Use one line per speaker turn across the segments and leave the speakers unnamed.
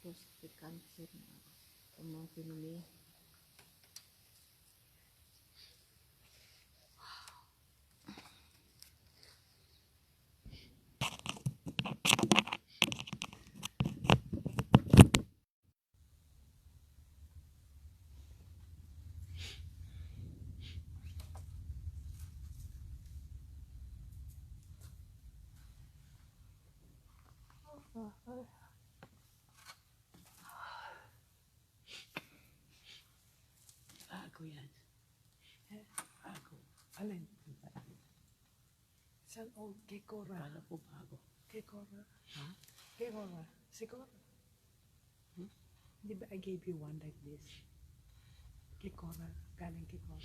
prostate cancer na among pinili.
Ako yan. Ako. Alin? Saan? Oh, kay Cora.
Kala ko bago.
Kay Cora.
Ha?
Kay Cora. Si Cora. Di ba I gave you one like this? Kay Cora. Galing kay Cora.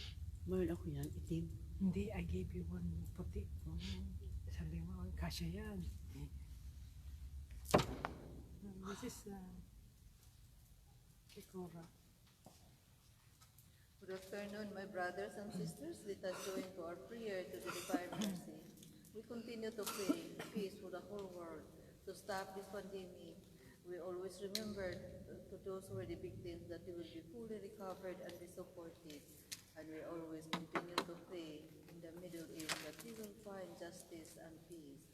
Mayroon ako yan, itim.
Hindi, I gave you one puti. Sabi mo, kasya yan. This is kay Cora.
Good afternoon, my brothers and sisters. Let us join to our prayer to the divine mercy. We continue to pray peace for the whole world to stop this pandemic. We always remember to those who are the victims that they will be fully recovered and be supported. And we always continue to pray in the Middle East that we will find justice and peace.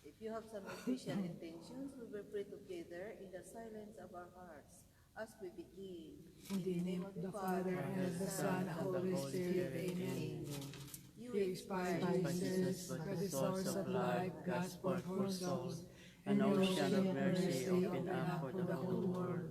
If you have some official intentions, we will pray together in the silence of our hearts as we begin.
In the name of the Father, and of the Son, and of the Holy Spirit. Amen. You expired Jesus, by the source of life, God's poured for souls, and ocean of mercy opened up for the whole world.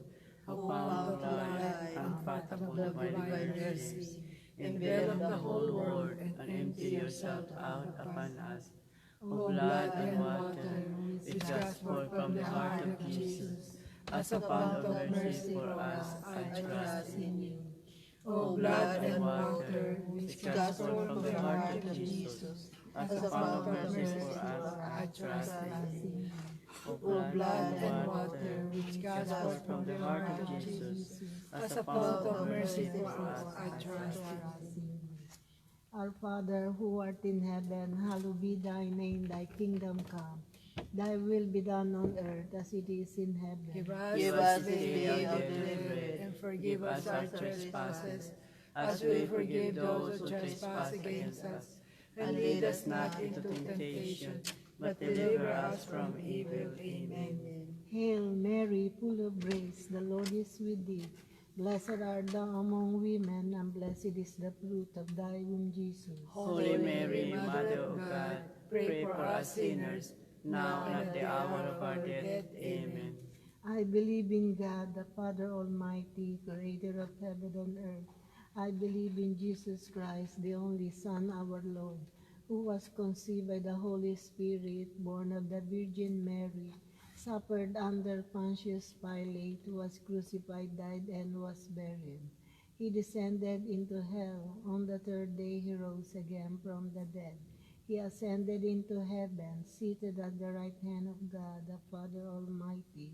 O fount of life, unfathomable divine mercy, envelop the whole world and empty yourself out upon us. O blood and water, which gush forth from the heart of Jesus, as a fount of mercy for us, I trust in you. O blood and water, which gush forth from the heart of Jesus, as a fount of mercy for us, I trust in you. O blood and water, which gush forth from the heart of Jesus, as a fount of mercy for us, I trust in you.
Our Father, who art in heaven, hallowed be thy name, thy kingdom come. Thy will be done on earth as it is in heaven.
Give us this day our daily bread, and forgive us our trespasses, as we forgive those who trespass against us. And lead us not into temptation, but deliver us from evil. Amen.
Hail Mary, full of grace, the Lord is with thee. Blessed art thou among women, and blessed is the fruit of thy womb, Jesus.
Holy Mary, Mother of God, pray for us sinners, now and at the hour of our death. Amen.
I believe in God, the Father Almighty, creator of heaven and earth. I believe in Jesus Christ, the only Son, our Lord, who was conceived by the Holy Spirit, born of the Virgin Mary, suffered under Pontius Pilate, was crucified, died, and was buried. He descended into hell. On the third day he rose again from the dead. He ascended into heaven, seated at the right hand of God, the Father Almighty.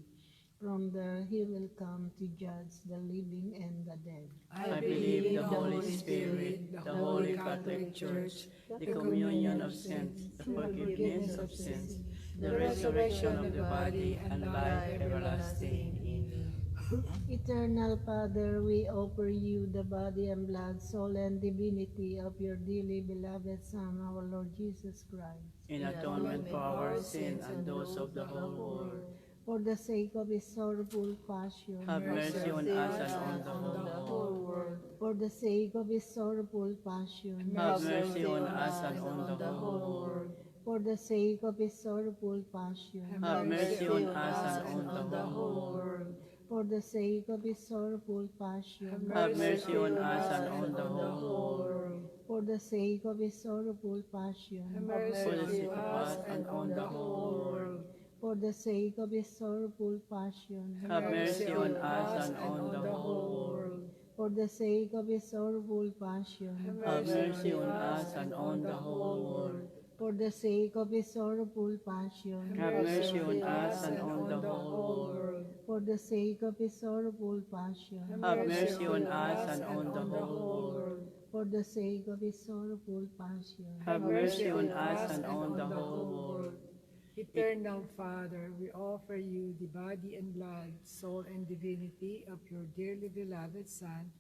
From there he will come to judge the living and the dead.
I believe in the Holy Spirit, the Holy Catholic Church, the communion of saints, the forgiveness of sins, the resurrection of the body, and life everlasting. Amen.
Eternal Father, we offer you the body and blood, soul, and divinity of your dearly beloved Son, our Lord Jesus Christ.
In atonement for our sins and those of the whole world,
For the sake of his sorrowful passion,
have mercy on us and on the whole world.
for the sake of his sorrowful passion,
Have mercy on us and on the whole world.
for the sake of his sorrowful passion,
Have mercy on us and on the whole world.
for the sake of his sorrowful passion,
Have mercy on us and on the whole world.
for the sake of his sorrowful passion,
For the sake of us and on the whole world.
for the sake of his sorrowful passion,
Have mercy on us and on the whole world.
for the sake of his sorrowful passion,
Have mercy on us and on the whole world.
for the sake of his sorrowful passion,
Have mercy on us and on the whole world.
for the sake of his sorrowful passion,
Have mercy on us and on the whole world.
for the sake of his sorrowful passion,
Have mercy on us and on the whole world.
Eternal Father, we offer you the body and blood, soul and divinity of your dearly beloved Son,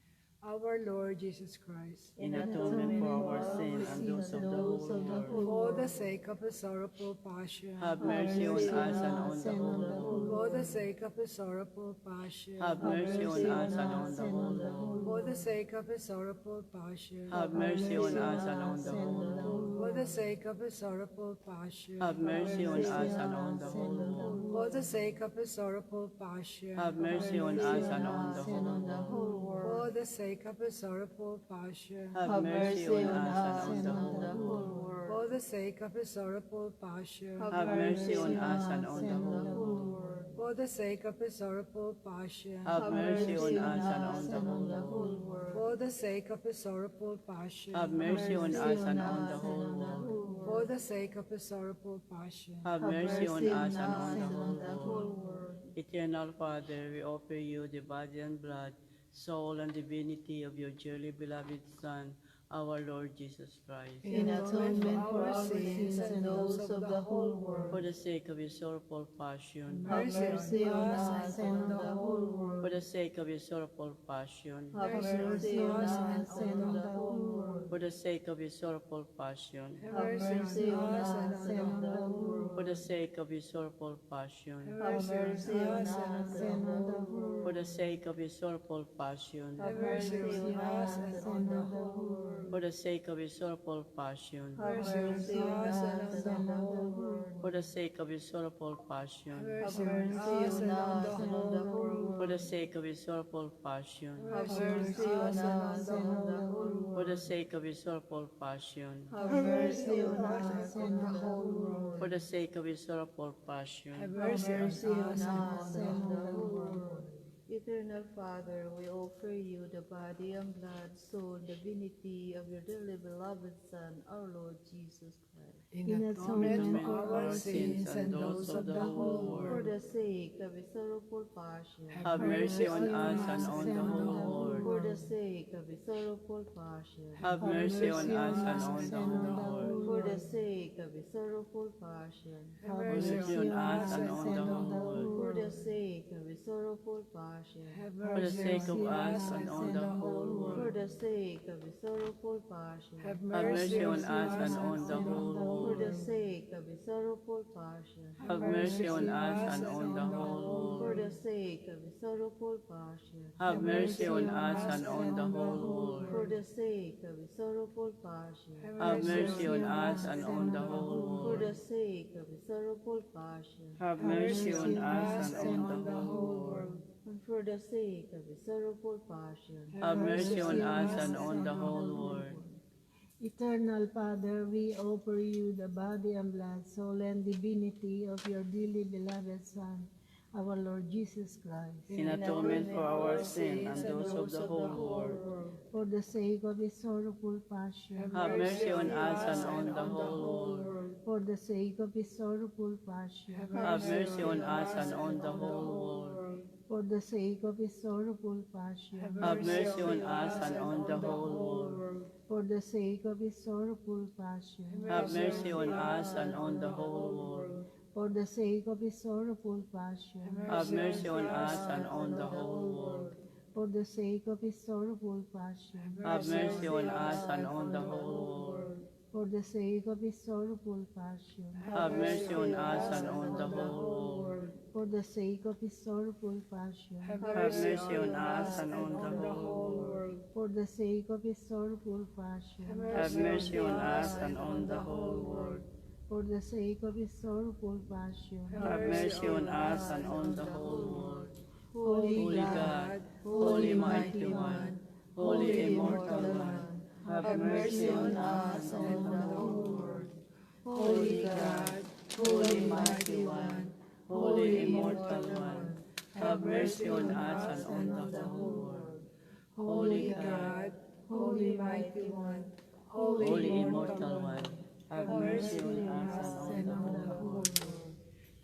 our Lord Jesus Christ,
in atonement for our sins and those of the whole world.
for the sake of his sorrowful passion,
Have mercy on us and on the whole world.
for the sake of his sorrowful passion,
Have mercy on us and on the whole world.
for the sake of his sorrowful passion,
Have mercy on us and on the whole world.
for the sake of his sorrowful passion,
Have mercy on us and on the whole world.
for the sake of his sorrowful passion,
Have mercy on us and on the whole
and on the
world.
whole world.
for the sake of his sorrowful passion,
Have mercy on us and on the whole world.
world.
for the sake of his sorrowful passion,
Have mercy on us and on the whole world.
for the sake of his sorrowful passion,
Have mercy on us and on the whole world.
for the sake of his sorrowful passion,
Have mercy on us and on the whole world.
for the sake of his sorrowful passion,
Have mercy on us and on the whole
whole
world.
world.
Eternal Father, we offer you the body and blood, soul and divinity of your dearly beloved Son, our Lord Jesus Christ.
In atonement for our sins and those of the whole world.
For the sake of his sorrowful passion,
Have mercy on us and on the whole world.
for the sake of his sorrowful passion,
Have mercy on us and on the whole world.
for the sake of his sorrowful passion,
Have mercy on us and on the whole world.
for the sake of his sorrowful passion,
Have mercy on us and on the whole
for the sake of his sorrowful passion,
Have mercy on us and on the whole world.
for the sake of his sorrowful passion,
Have mercy on us and on the whole world.
for the sake of his sorrowful passion,
Have mercy on us and on the whole world.
for the sake of his sorrowful passion,
Have mercy on us and on the whole
for
world.
the sake of his sorrowful passion,
Have mercy on us and on the whole world.
for the sake of his sorrowful passion,
have
Have
mercy on
mercy on
us,
us and on the whole world. Eternal Father, we offer you the body and blood, soul, divinity of your dearly beloved Son, our Lord Jesus Christ.
in atonement for our sins and those of the whole
For
world.
the sake of his sorrowful passion.
have mercy on us and on the whole
For
world.
the sake of his sorrowful passion.
Have mercy on us and on the whole world.
For the sake of his sorrowful passion.
Have mercy on us and on the whole world.
For the sake of his sorrowful passion.
Have
For the sake of us and on the whole
For
world.
the sake of his sorrowful passion.
have
Have mercy on us and on the whole
For
world.
the sake of his sorrowful passion.
Have mercy on us and on the whole
For
world.
the sake of his sorrowful passion.
Have mercy on us and on the whole world.
For the sake of his sorrowful passion.
Have mercy on us and on the whole
For the
world.
sake of his sorrowful passion.
Have mercy on us and on the whole world.
And for the sake of his sorrowful passion.
Have mercy on us and on the whole world.
Eternal Father, we offer you the body and blood, soul and divinity of your dearly beloved Son, our Lord Jesus Christ,
In atonement for our sin and those of the whole world.
for the sake of his sorrowful passion,
Have mercy on us and on the whole world.
for the sake of his sorrowful passion,
Have mercy on us and on the whole world.
for the sake of his sorrowful passion,
Have mercy on us and on the whole world.
for the sake of his sorrowful passion,
Have mercy on us and on the whole world.
for the sake of his sorrowful passion,
Have mercy on us and on the whole world.
for the sake of his sorrowful passion,
Have mercy on us and on the whole world.
for the sake of his sorrowful passion,
Have mercy on us and on the whole world.
for the sake of his sorrowful passion,
Have mercy on us and on the whole world.
for the sake of his sorrowful passion,
Have mercy on us and on the whole world.
for the sake of his sorrowful passion.
Have mercy on us and on the whole world.
Holy
Holy God, Holy Mighty One, Holy Immortal One, have mercy on us and on the whole world. Holy God, Holy Mighty One, Holy Immortal One, have mercy on us and on the whole world. Holy God, Holy Mighty One, Holy Immortal One, have mercy on us and on the whole world.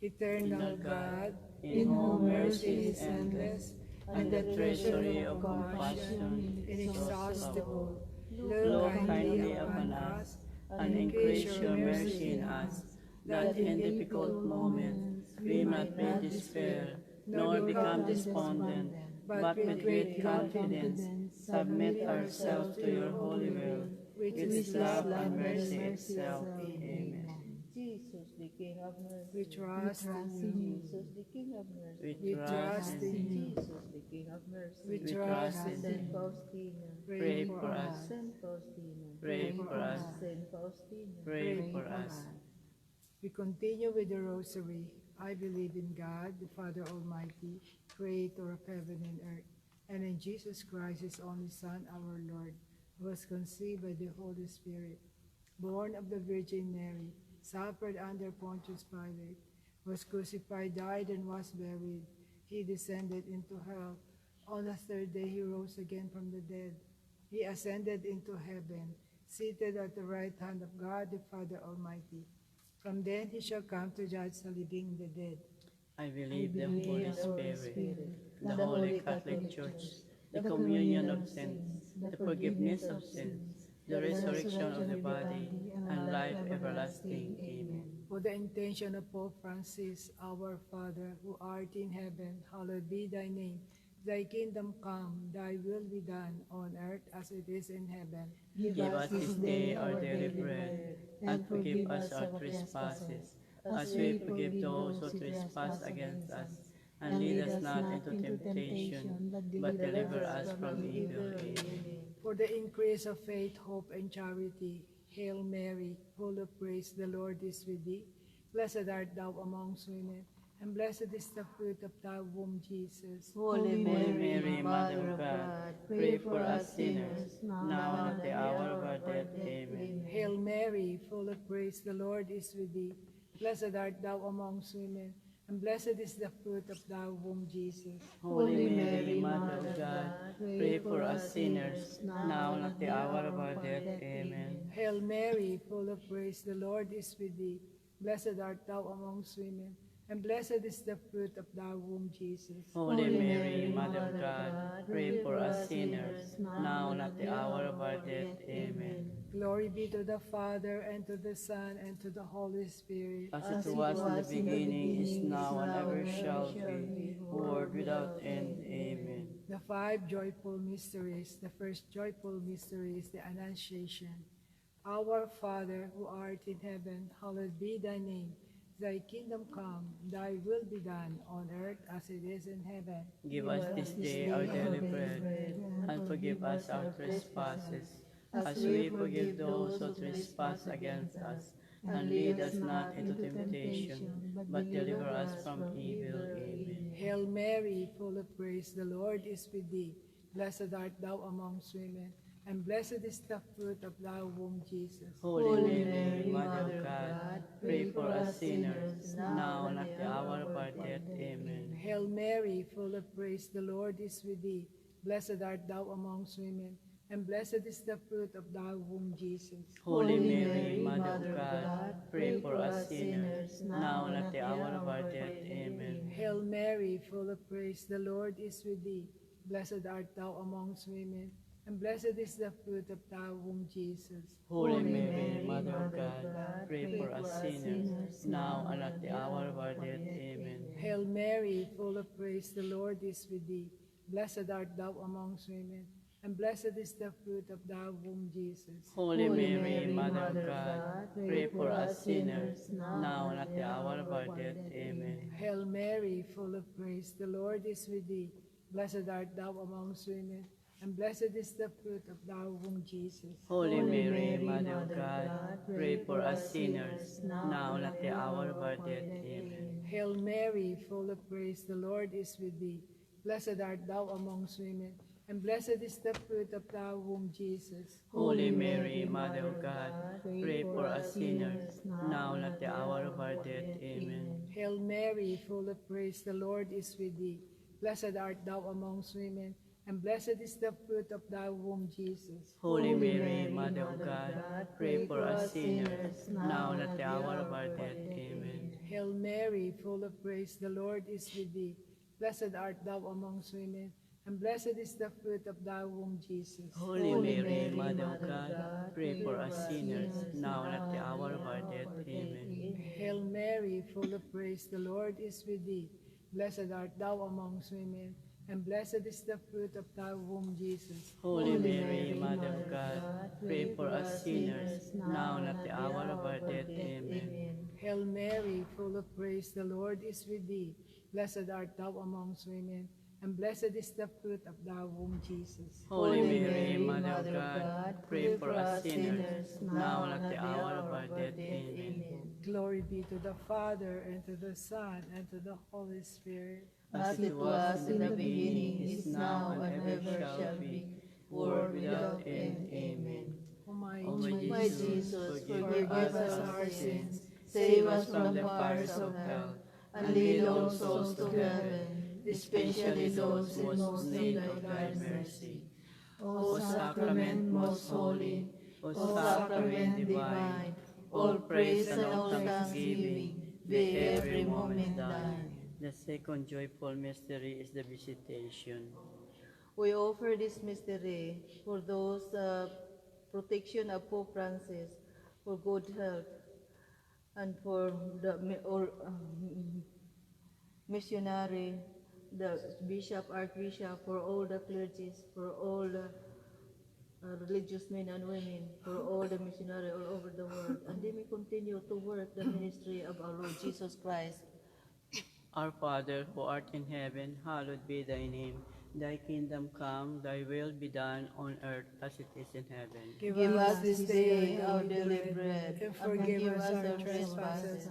Eternal God,
in whom mercy is endless, and the treasury of compassion
inexhaustible,
look kindly upon us, and increase your mercy in us, that in difficult moments we might be despair, nor become despondent, but with great confidence submit ourselves to your holy will, which is love and mercy itself. Amen.
Jesus, the King of mercy.
We trust in you.
Jesus, the King of mercy.
We trust in you.
Jesus, the King of mercy.
We
We
trust
trust
in
in
Saint
you.
Faustina.
Pray for us.
Saint Faustina.
Pray for us.
Saint Faustina.
Pray for us.
We continue with the Rosary. I believe in God, the Father Almighty, creator of heaven and earth, and in Jesus Christ, his only Son, our Lord, who was conceived by the Holy Spirit, born of the Virgin Mary, suffered under Pontius Pilate, was crucified, died, and was buried. He descended into hell. On the third day he rose again from the dead. He ascended into heaven, seated at the right hand of God the Father Almighty. From then he shall come to judge the living and the dead.
I believe the Holy Spirit, the Holy Catholic Church, the communion of saints, the forgiveness of sins, the resurrection of the body, and life everlasting. Amen.
For the intention of Pope Francis, our Father, who art in heaven, hallowed be thy name. Thy kingdom come, thy will be done, on earth as it is in heaven.
Give us this day our daily bread, and forgive us our trespasses, as we forgive those who trespass against us. And lead us not into temptation, but deliver us from evil. Amen.
For the increase of faith, hope, and charity, Hail Mary, full of grace, the Lord is with thee. Blessed art thou amongst women, and blessed is the fruit of thy womb, Jesus.
Holy
Holy
Mary,
Mary, Mother of God, pray for us sinners, now and at the hour of our death. Amen.
Hail Mary, full of grace, the Lord is with thee. Blessed art thou amongst women, and blessed is the fruit of thy womb, Jesus.
Holy Mary, Mother of God, pray for us sinners, now and at the hour of our death. Amen.
Hail Mary, full of grace, the Lord is with thee. Blessed art thou amongst women, and blessed is the fruit of thy womb, Jesus.
Holy Mary, Mother of God, pray for us sinners, now and at the hour of our death. Amen.
Glory be to the Father, and to the Son, and to the Holy Spirit.
As it was in the beginning, is now, and ever shall be, world without end. Amen.
The five joyful mysteries. The first joyful mystery is the Annunciation. Our Father, who art in heaven, hallowed be thy name. Thy kingdom come, thy will be done, on earth as it is in heaven.
Give us this day our daily bread, and forgive us our trespasses, as we forgive those who trespass against us. And lead us not into temptation, but deliver us from evil. Amen.
Hail Mary, full of grace, the Lord is with thee. Blessed art thou amongst women, and blessed is the fruit of thy womb, Jesus.
Holy Mary, Mother of God, pray for us sinners, now and at the hour of our death. Amen.
Hail Mary, full of grace, the Lord is with thee. Blessed art thou amongst women, and blessed is the fruit of thy womb, Jesus.
Holy Mary, Mother of God, pray for us sinners, now and at the hour of our death. Amen.
Hail Mary, full of grace, the Lord is with thee. Blessed art thou amongst women, and blessed is the fruit of thy womb, Jesus.
Holy Mary, Mother of God, pray for us sinners, now and at the hour of our death. Amen.
Hail Mary, full of grace, the Lord is with thee. Blessed art thou amongst women, and blessed is the fruit of thy womb, Jesus.
Holy Mary, Mother of God, pray for us sinners, now and at the hour of our death. Amen.
Hail Mary, full of grace, the Lord is with thee. Blessed art thou amongst women, and blessed is the fruit of thy womb, Jesus.
Holy Mary, Mother of God, pray for us sinners, now and at the hour of our death. Amen.
Hail Mary, full of grace, the Lord is with thee. Blessed art thou amongst women, and blessed is the fruit of thy womb, Jesus.
Holy Mary, Mother of God, pray for us sinners, now and at the hour of our death. Amen.
Hail Mary, full of grace, the Lord is with thee. Blessed art thou amongst women, and blessed is the fruit of thy womb, Jesus.
Holy Mary, Mother of God, pray for us sinners, now and at the hour of our death. Amen.
Hail Mary, full of grace, the Lord is with thee. Blessed art thou amongst women, and blessed is the fruit of thy womb, Jesus.
Holy Mary, Mother of God, pray for us sinners, now and at the hour of our death. Amen.
Hail Mary, full of grace, the Lord is with thee. Blessed art thou amongst women, and blessed is the fruit of thy womb, Jesus.
Holy Mary, Mother of God, pray for us sinners, now and at the hour of our death. Amen.
Hail Mary, full of grace, the Lord is with thee. Blessed art thou amongst women, and blessed is the fruit of thy womb, Jesus.
Holy Mary, Mother of God, pray for us sinners, now and at the hour of our death. Amen.
Glory be to the Father, and to the Son, and to the Holy Spirit.
As it was in the beginning, is now, and ever shall be, world without end. Amen.
O my
O my
My
Jesus,
Jesus,
forgive
forgive
us
us
our sins,
save us from the fires of hell, and lead all souls to heaven, especially those in most need of thy mercy. O Sacrament most holy, O Sacrament divine, all praise and all thanksgiving be every moment thine.
The second joyful mystery is the visitation.
We offer this mystery for those protection of Pope Francis, for good health, and for the missionary, the bishop, archbishop, for all the clergies, for all the religious men and women, for all the missionary all over the world, and they may continue to work the ministry of our Lord Jesus Christ.
Our Father, who art in heaven, hallowed be thy name. Thy kingdom come, thy will be done on earth as it is in heaven.
Give us this day our daily bread,
and forgive us our trespasses,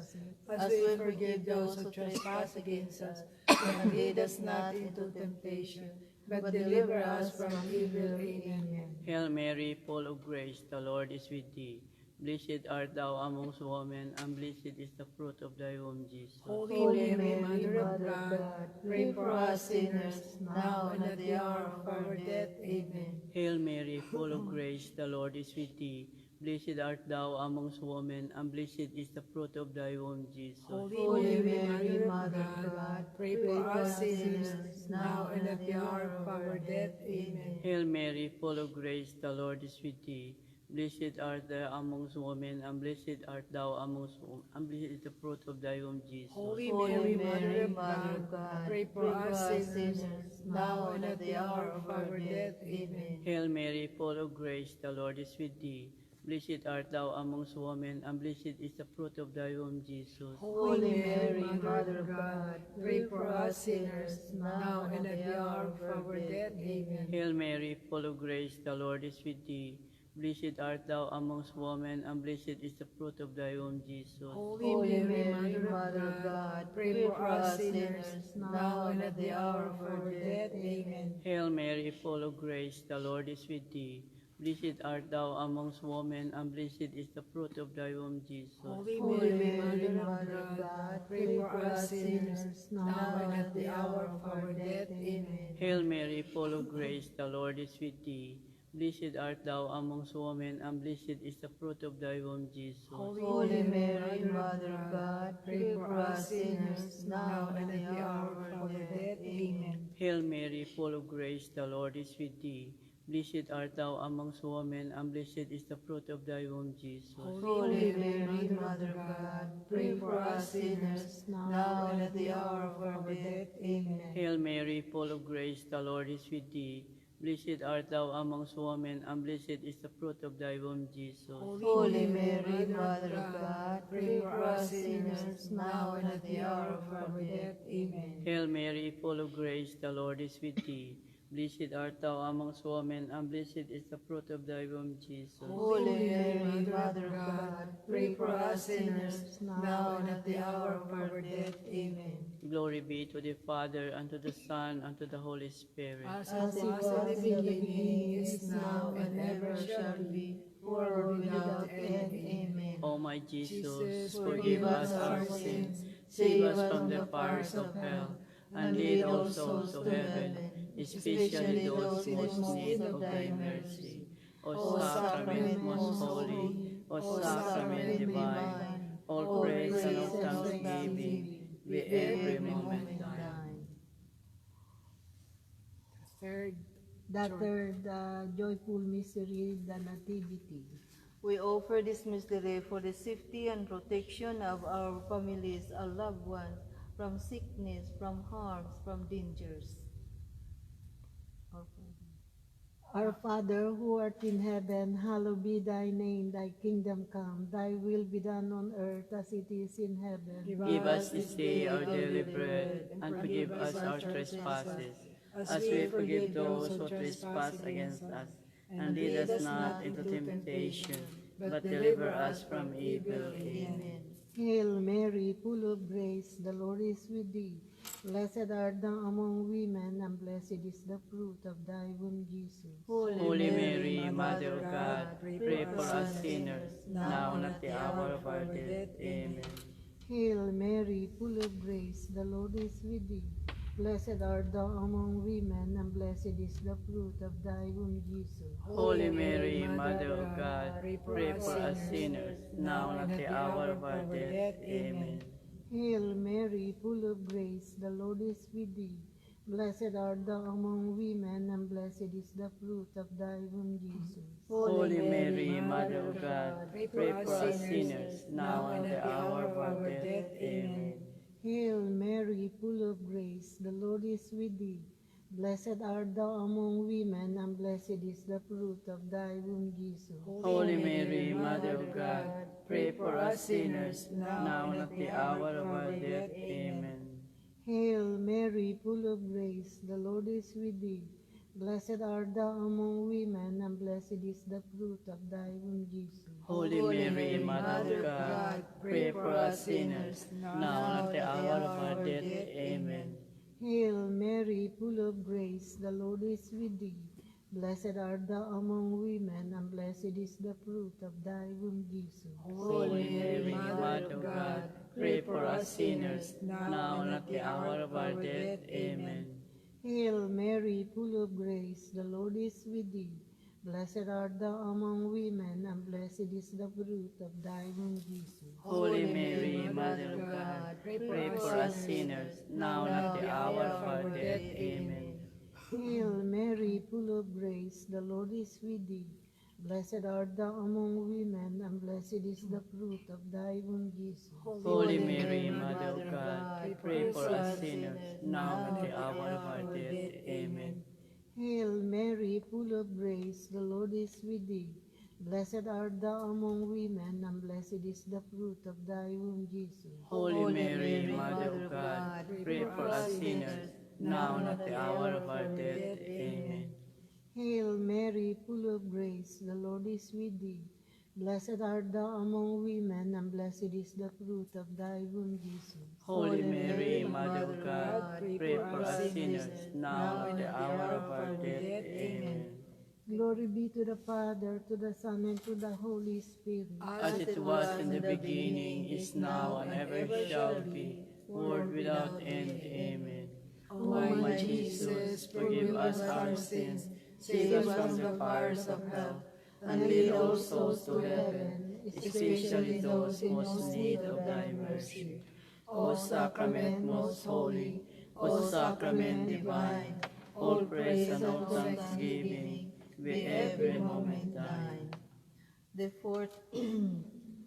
as we forgive those who trespass against us. And lead us not into temptation, but deliver us from evil. Amen.
Hail Mary, full of grace, the Lord is with thee. Blessed art thou amongst women, and blessed is the fruit of thy womb, Jesus.
Holy Mary, Mother of God, pray for us sinners, now and at the hour of our death. Amen.
Hail Mary, full of grace, the Lord is with thee. Blessed art thou amongst women, and blessed is the fruit of thy womb, Jesus.
Holy Mary, Mother of God, pray for us sinners, now and at the hour of our death. Amen.
Hail Mary, full of grace, the Lord is with thee. Blessed art thou amongst women, and blessed art thou amongst women, and blessed is the fruit of thy womb, Jesus.
Holy Mary, Mother of God, pray for us sinners, now and at the hour of our death. Amen.
Hail Mary, full of grace, the Lord is with thee. Blessed art thou amongst women, and blessed is the fruit of thy womb, Jesus.
Holy Mary, Mother of God, pray for us sinners, now and at the hour of our death. Amen.
Hail Mary, full of grace, the Lord is with thee. Blessed art thou amongst women, and blessed is the fruit of thy womb, Jesus.
Holy Mary, Mother of God, pray for us sinners, now and at the hour of our death. Amen.
Hail Mary, full of grace, the Lord is with thee. Blessed art thou amongst women, and blessed is the fruit of thy womb, Jesus.
Holy Mary, Mother of God, pray for us sinners, now and at the hour of our death. Amen.
Hail Mary, full of grace, the Lord is with thee. Blessed art thou amongst women, and blessed is the fruit of thy womb, Jesus.
Holy Mary, Mother of God, pray for us sinners, now and at the hour of our death. Amen.
Hail Mary, full of grace, the Lord is with thee. Blessed art thou amongst women, and blessed is the fruit of thy womb, Jesus.
Holy Mary, Mother of God, pray for us sinners, now and at the hour of our death. Amen.
Hail Mary, full of grace, the Lord is with thee. Blessed art thou amongst women, and blessed is the fruit of thy womb, Jesus.
Holy Mary, Mother of God, pray for us sinners, now and at the hour of our death. Amen.
Hail Mary, full of grace, the Lord is with thee. Blessed art thou amongst women, and blessed is the fruit of thy womb, Jesus.
Holy Mary, Mother of God, pray for us sinners, now and at the hour of our death. Amen.
Glory be to the Father, and to the Son, and to the Holy Spirit.
As
As it was in the beginning, is now, and ever shall be, world without end. Amen.
O my Jesus,
Jesus,
forgive us our sins, save us from the fires of hell, and lead all souls to heaven, especially those most in need of thy mercy. O Sacrament most holy, O Sacrament divine, all praise and all thanksgiving be every moment thine.
Third,
The third joyful mystery, the Nativity.
We offer this mystery for the safety and protection of our families, our loved ones, from sickness, from harms, from dangers. Our Father.
Our Father, who art in heaven, hallowed be thy name. Thy kingdom come, thy will be done on earth as it is in heaven.
Give us this day our daily bread, and forgive us our trespasses, as we forgive those who trespass against us. And lead us not into temptation, but deliver us from evil. Amen.
Amen.
Hail Mary, full of grace, the Lord is with thee. Blessed art thou among women, and blessed is the fruit of thy womb, Jesus.
Holy Mary, Mother of God, pray for us sinners, now and at the hour of our death. Amen.
Hail Mary, full of grace, the Lord is with thee. Blessed art thou among women, and blessed is the fruit of thy womb, Jesus.
Holy Mary, Mother of God, pray for us sinners, now and at the hour of our death. Amen.
Hail Mary, full of grace, the Lord is with thee. Blessed art thou among women, and blessed is the fruit of thy womb, Jesus.
Holy Mary, Mother of God, pray for us sinners, now and at the hour of our death. Amen.
Hail Mary, full of grace, the Lord is with thee. Blessed art thou among women, and blessed is the fruit of thy womb, Jesus.
Holy Mary, Mother of God, pray for us sinners, now and at the hour of our death. Amen.
Hail Mary, full of grace, the Lord is with thee. Blessed art thou among women, and blessed is the fruit of thy womb, Jesus.
Holy Mary, Mother of God, pray for us sinners, now and at the hour of our death. Amen.
Hail Mary, full of grace, the Lord is with thee. Blessed art thou among women, and blessed is the fruit of thy womb, Jesus.
Holy Mary, Mother of God, pray for us sinners, now and at the hour of our death. Amen.
Hail Mary, full of grace, the Lord is with thee. Blessed art thou among women, and blessed is the fruit of thy womb, Jesus.
Holy Mary, Mother of God, pray for us sinners, now and at the hour of our death. Amen.
Hail Mary, full of grace, the Lord is with thee. Blessed art thou among women, and blessed is the fruit of thy womb, Jesus.
Holy Mary, Mother of God, pray for us sinners, now and at the hour of our death. Amen.
Hail Mary, full of grace, the Lord is with thee. Blessed art thou among women, and blessed is the fruit of thy womb, Jesus.
Holy Mary, Mother of God, pray for us sinners, now and at the hour of our death. Amen.
Hail Mary, full of grace, the Lord is with thee. Blessed art thou among women, and blessed is the fruit of thy womb, Jesus.
Holy Mary, Mother of God, pray for us sinners, now and at the hour of our death. Amen.
Glory be to the Father, to the Son, and to the Holy Spirit.
As it was in the beginning, is now, and ever shall be, world without end. Amen.
O my Jesus, forgive us our sins,
Save us from the fires of hell, and lead all souls to heaven, especially those most in need of thy mercy. O Sacrament most holy, O Sacrament divine, all praise and all thanksgiving be every moment thine.
The fourth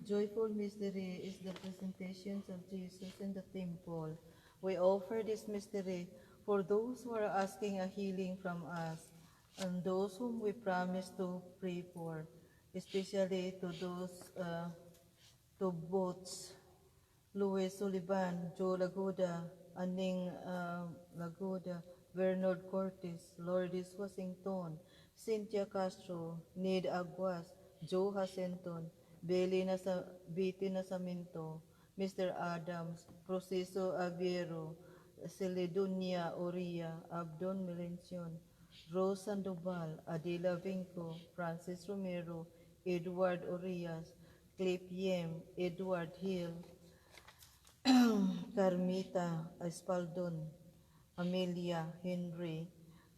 joyful mystery is the presentations of Jesus in the temple. We offer this mystery for those who are asking a healing from us, and those whom we promise to pray for, especially to those, to both Louis Sullivan, Joe Lagoda, Aning Lagoda, Bernard Cortes, Lourdes Washington, Cynthia Castro, Ned Aguas, Joe Hasenton, Betty Nasamento, Mr. Adams, Proceso Aviero, Celedonia Oria, Abdon Melencio, Rose Sandoval, Adela Vinco, Francis Romero, Edward Orias, Cliff Yem, Edward Hill, Carmita Espaldon, Amelia Henry,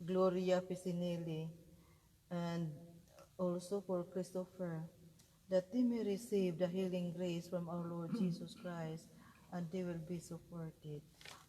Gloria Picinelli, and also for Christopher, that they may receive the healing grace from our Lord Jesus Christ, and they will be supported.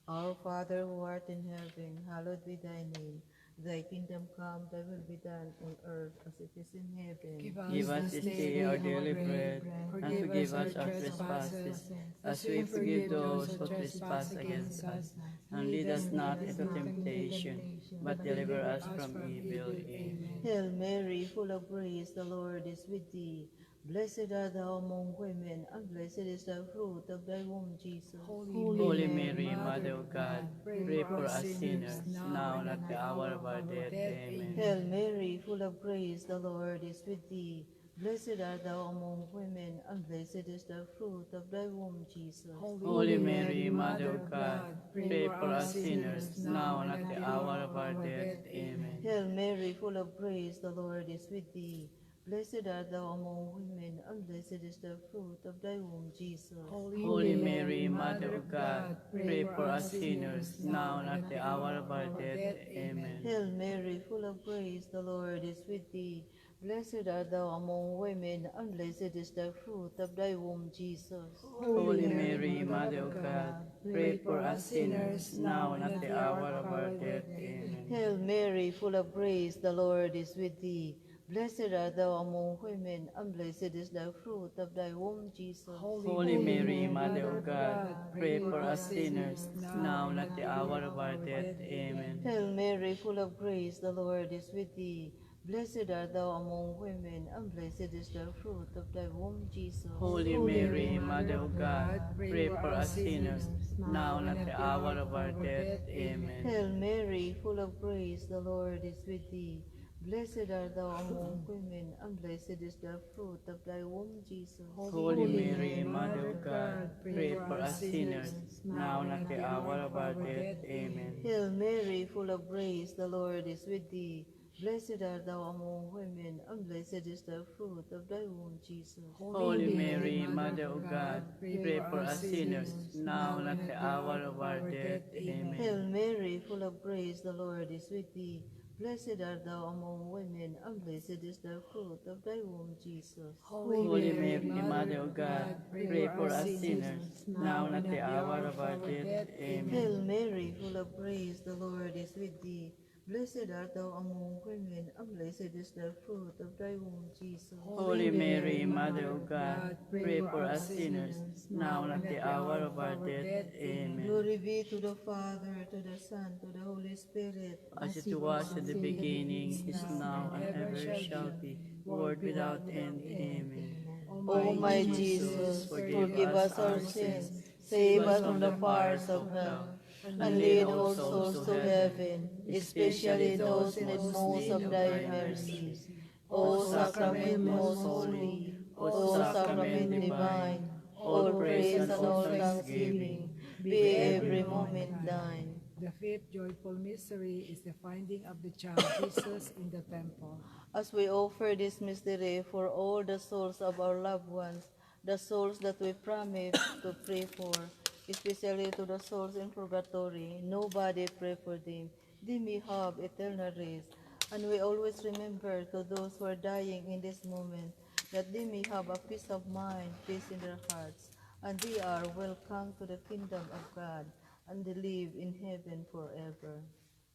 Our Father who art in heaven, hallowed be thy name. Thy kingdom come, thy will be done on earth as it is in heaven.
Give us this day our daily bread, and forgive us our trespasses, as we forgive those who trespass against us. And lead us not into temptation, but deliver us from evil. Amen.
Hail Mary, full of grace, the Lord is with thee. Blessed art thou among women, and blessed is the fruit of thy womb, Jesus.
Holy Mary, Mother of God, pray for us sinners, now and at the hour of our death. Amen.
Hail Mary, full of grace, the Lord is with thee. Blessed art thou among women, and blessed is the fruit of thy womb, Jesus.
Holy Mary, Mother of God, pray for us sinners, now and at the hour of our death. Amen.
Hail Mary, full of grace, the Lord is with thee. Blessed art thou among women, and blessed is the fruit of thy womb, Jesus.
Holy Mary, Mother of God, pray for us sinners, now and at the hour of our death. Amen.
Hail Mary, full of grace, the Lord is with thee. Blessed art thou among women, and blessed is the fruit of thy womb, Jesus.
Holy Mary, Mother of God, pray for us sinners, now and at the hour of our death. Amen.
Hail Mary, full of grace, the Lord is with thee. Blessed art thou among women, and blessed is the fruit of thy womb, Jesus.
Holy Mary, Mother of God, pray for us sinners, now and at the hour of our death. Amen.
Hail Mary, full of grace, the Lord is with thee. Blessed art thou among women, and blessed is the fruit of thy womb, Jesus.
Holy Mary, Mother of God, pray for us sinners, now and at the hour of our death. Amen.
Hail Mary, full of grace, the Lord is with thee. Blessed art thou among women, and blessed is the fruit of thy womb, Jesus.
Holy Mary, Mother of God, pray for us sinners, now and at the hour of our death. Amen.
Hail Mary, full of grace, the Lord is with thee. Blessed art thou among women, and blessed is the fruit of thy womb, Jesus.
Holy Mary, Mother of God, pray for us sinners, now and at the hour of our death. Amen.
Hail Mary, full of grace, the Lord is with thee. Blessed art thou among women, and blessed is the fruit of thy womb, Jesus.
Holy Mary, Mother of God, pray for us sinners, now and at the hour of our death. Amen.
Hail Mary, full of grace, the Lord is with thee. Blessed art thou among women, and blessed is the fruit of thy womb, Jesus.
Holy Mary, Mother of God, pray for us sinners, now and at the hour of our death. Amen.
Glory be to the Father, to the Son, to the Holy Spirit.
As it was in the beginning, is now, and ever shall be, world without end. Amen.
O my Jesus, forgive us our sins, save us from the fires of hell, and lead all souls to heaven, especially those in most of thy mercies. O Sacrament most holy, O Sacrament divine, all praise and all thanksgiving be every moment thine.
The fifth joyful mystery is the finding of the child Jesus in the temple.
As we offer this mystery for all the souls of our loved ones, the souls that we promise to pray for, especially to the souls in purgatory, nobody pray for them. They may have eternal rest. And we always remember to those who are dying in this moment, that they may have a peace of mind, peace in their hearts, and they are welcome to the kingdom of God, and they live in heaven forever.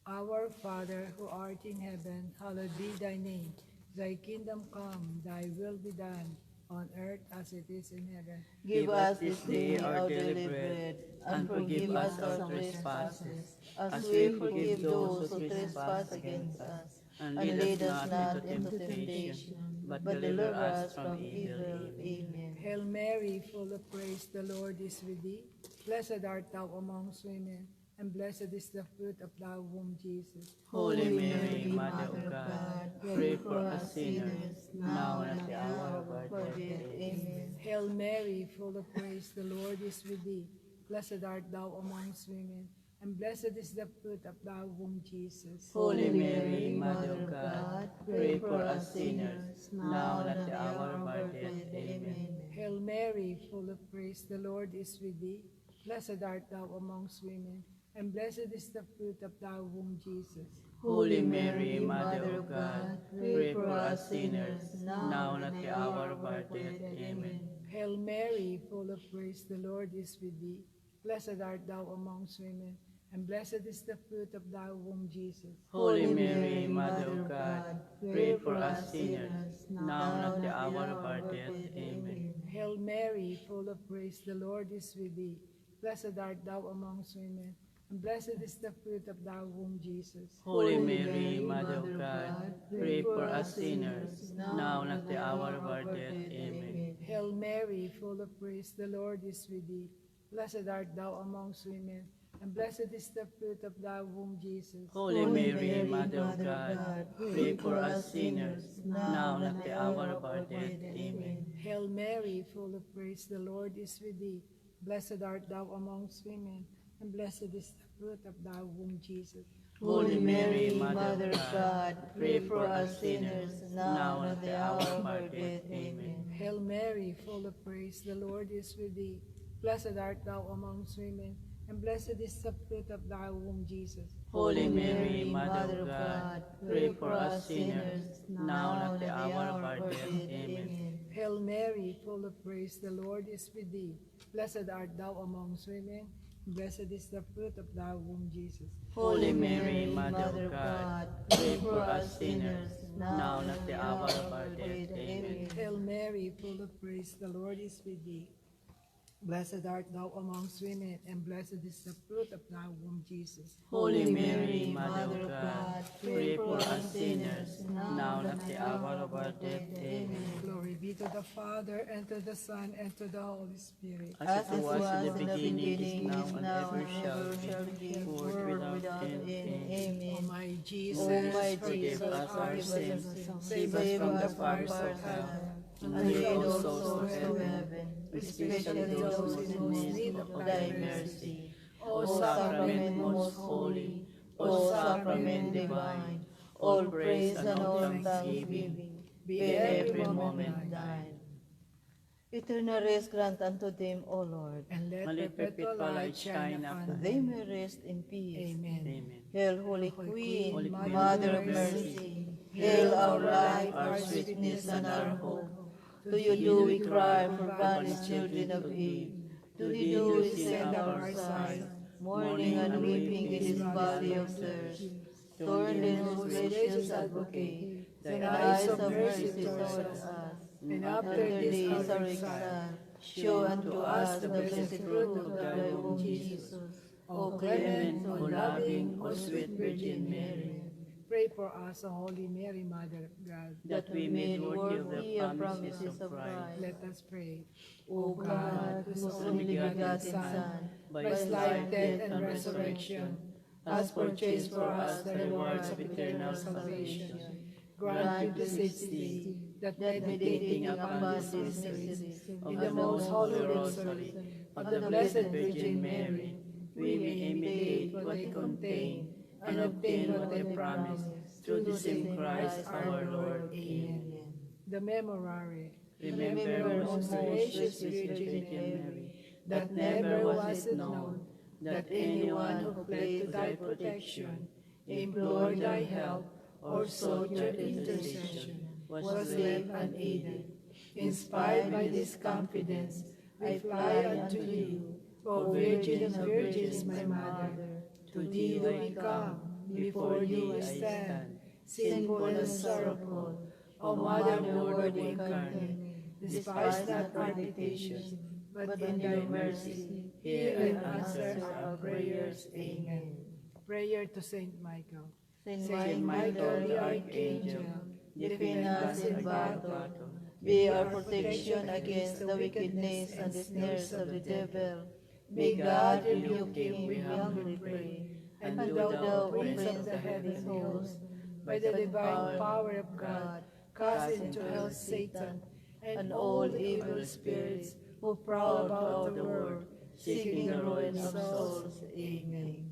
Our Father, who art in heaven, hallowed be thy name. Thy kingdom come, thy will be done, on earth as it is in heaven.
Give us this day our daily bread, and forgive us our trespasses, as we forgive those who trespass against us. And lead us not into temptation, but deliver us from evil. Amen.
Hail Mary, full of grace, the Lord is with thee. Blessed art thou amongst women, and blessed is the fruit of thy womb, Jesus.
Holy Mary, Mother of God, pray for us sinners, now and at the hour of our death.
Amen.
Hail Mary, full of grace, the Lord is with thee. Blessed art thou amongst women, and blessed is the fruit of thy womb, Jesus.
Holy Mary, Mother of God, pray for us sinners, now and at the hour of our death. Amen.
Hail Mary, full of grace, the Lord is with thee. Blessed art thou amongst women, and blessed is the fruit of thy womb, Jesus.
Holy Mary, Mother of God, pray for us sinners, now and at the hour of our death. Amen.
Hail Mary, full of grace, the Lord is with thee. Blessed art thou amongst women, and blessed is the fruit of thy womb, Jesus.
Holy Mary, Mother of God, pray for us sinners, now and at the hour of our death. Amen.
Hail Mary, full of grace, the Lord is with thee. Blessed art thou amongst women, and blessed is the fruit of thy womb, Jesus.
Holy Mary, Mother of God, pray for us sinners, now and at the hour of our death. Amen.
Hail Mary, full of grace, the Lord is with thee. Blessed art thou amongst women, and blessed is the fruit of thy womb, Jesus.
Holy Mary, Mother of God, pray for us sinners, now and at the hour of our death. Amen.
Hail Mary, full of grace, the Lord is with thee. Blessed art thou amongst women, and blessed is the fruit of thy womb, Jesus.
Holy Mary, Mother of God, pray for us sinners, now and at the hour of our death. Amen.
Hail Mary, full of grace, the Lord is with thee. Blessed art thou amongst women, and blessed is the fruit of thy womb, Jesus.
Holy Mary, Mother of God, pray for us sinners, now and at the hour of our death. Amen.
Hail Mary, full of grace, the Lord is with thee. Blessed art thou amongst women, and blessed is the fruit of thy womb, Jesus.
Holy Mary, Mother of God, pray for us sinners, now and at the hour of our death. Amen.
Hail Mary, full of grace, the Lord is with thee. Blessed art thou amongst women, and blessed is the fruit of thy womb, Jesus.
Holy Mary, Mother of God, pray for us sinners, now and at the hour of our death. Amen.
Glory be to the Father, and to the Son, and to the Holy Spirit.
As it was in the beginning, is now, and ever shall be, world without end. Amen.
O my Jesus,
O my
forgive
Jesus,
us our
forgive
sins,
us,
save us from the fires of hell,
and lead all souls to heaven,
especially those in most need of thy mercy.
O Sacrament most holy, O Sacrament divine, all praise and all thanksgiving be every moment thine. Eternal rest grant unto them, O Lord,
and let
Let
perpetual light shine upon
that
them.
they may rest in peace.
Amen.
Amen.
Hail, Holy Queen,
Holy Queen,
Mother of mercy, hail our life, our sweetness, and our hope. To you do we cry, for banished children of Eve. To thee do we send up our sighs, mourning and weeping in this valley of thirst. Turn then, most gracious Advocate, thine eyes of mercy towards us, and after days our exile, show unto us the blessed fruit of thy womb, Jesus. O clement, O loving, O sweet Virgin Mary,
Pray for us, O Holy Mary, Mother of God.
that we may be worthy of the promises of
Christ.
Christ.
Let us pray.
O God, whose only begotten Son,
By
by
his
his life, death, and resurrection,
has purchased for us the rewards of eternal salvation, grant to this day
that
meditating upon these mysteries
in the most holy rosary
of the Blessed Virgin Mary, we may imitate what they contain and obtain what they promise through the same Christ our Lord. Amen.
the Memorare,
Remember, most gracious Virgin Mary, that never was it known that anyone who fled to thy protection, implored thy help, or sought your intercession was left unaided. Inspired by this confidence, I fly unto you, O Virgin of Virgins, my Mother. To thee I come, before thee I stand, sinful and sorrowful. O Mother of the Word incarnate, despise not our petitions, but in thy mercy hear and answer our prayers. Amen.
prayer to Saint Michael.
Saint
Michael, the Archangel,
defend us in battle. Be our protection against the wickedness and the snares of the devil. May God rebuke him, we humbly pray.
And
And
thou,
thou,
O Prince of the heavenly host, by the divine power of God, cast into hell Satan and all evil spirits who prowl about the world,
seeking the ruin of souls. Amen.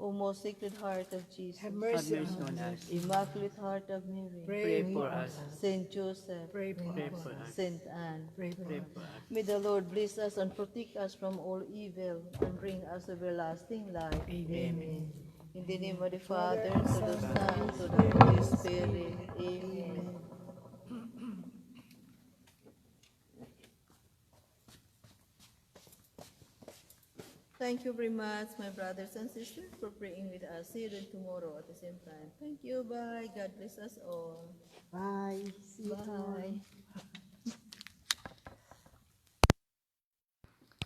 O most Sacred Heart of Jesus,
have
Have
mercy
mercy
on
on
us.
us.
Immaculate Heart of Mary,
Pray for us.
Saint Joseph,
Pray for
Pray
us.
for us.
Saint Anne.
Pray for
Pray
us.
for us.
May the Lord bless us and protect us from all evil and bring us everlasting life.
Amen.
In the name of the Father, to the Son, to the Holy Spirit. Amen. Thank Thank you very much, my brothers and sisters, for praying with us. See you then tomorrow at the same time. Thank you. Bye. God bless us all.
Bye. See you tomorrow.
Bye.